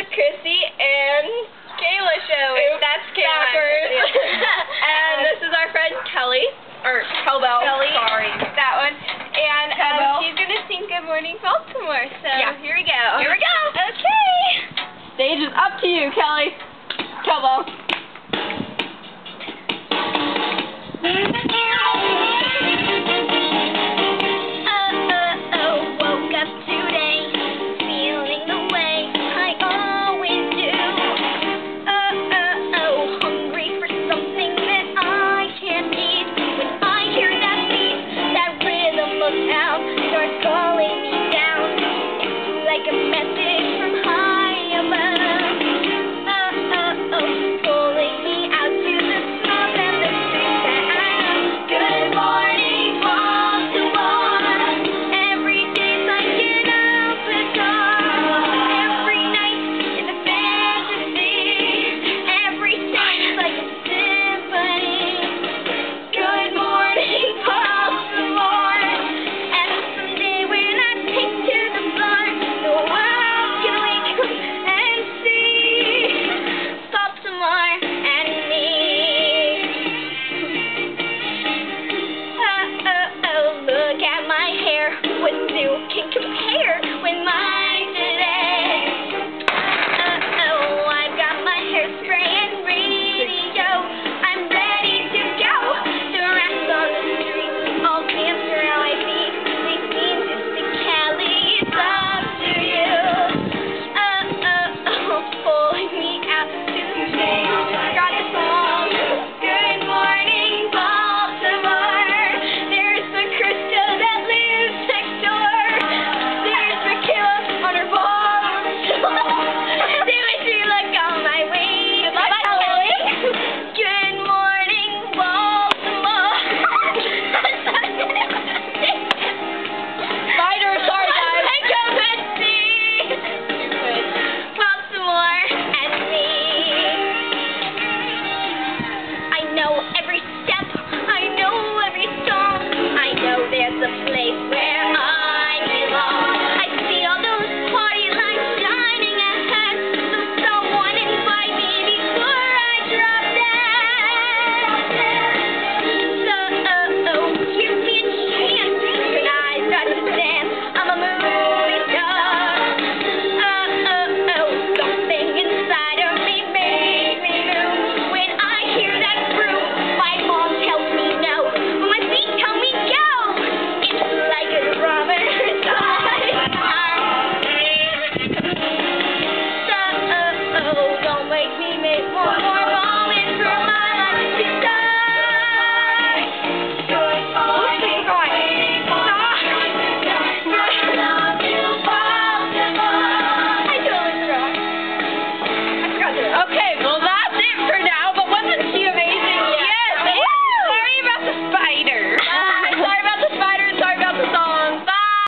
the Chrissy and Kayla show. Oops, That's Kayla. backwards. And this is our friend Kelly. Or Kelbell. Kelly. Sorry. That one. And she's going to sing Good Morning Baltimore. So here we go. Here we go. Okay. Stage is up to you, Kelly. Kelbell.